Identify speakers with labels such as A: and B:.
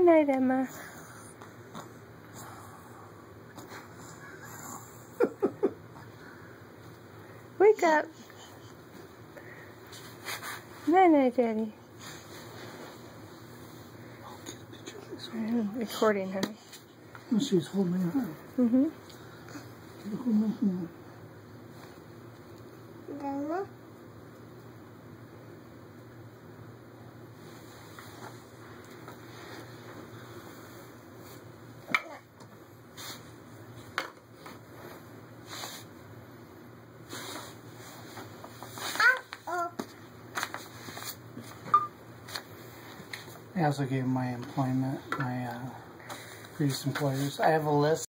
A: night, Emma. Wake up. Night, night, Daddy. I'm recording, honey.
B: Oh, she's holding her hand.
A: Mm-hmm.
B: Hold my hand.
C: Mama?
B: I also gave my employment, my previous employers. I have a list.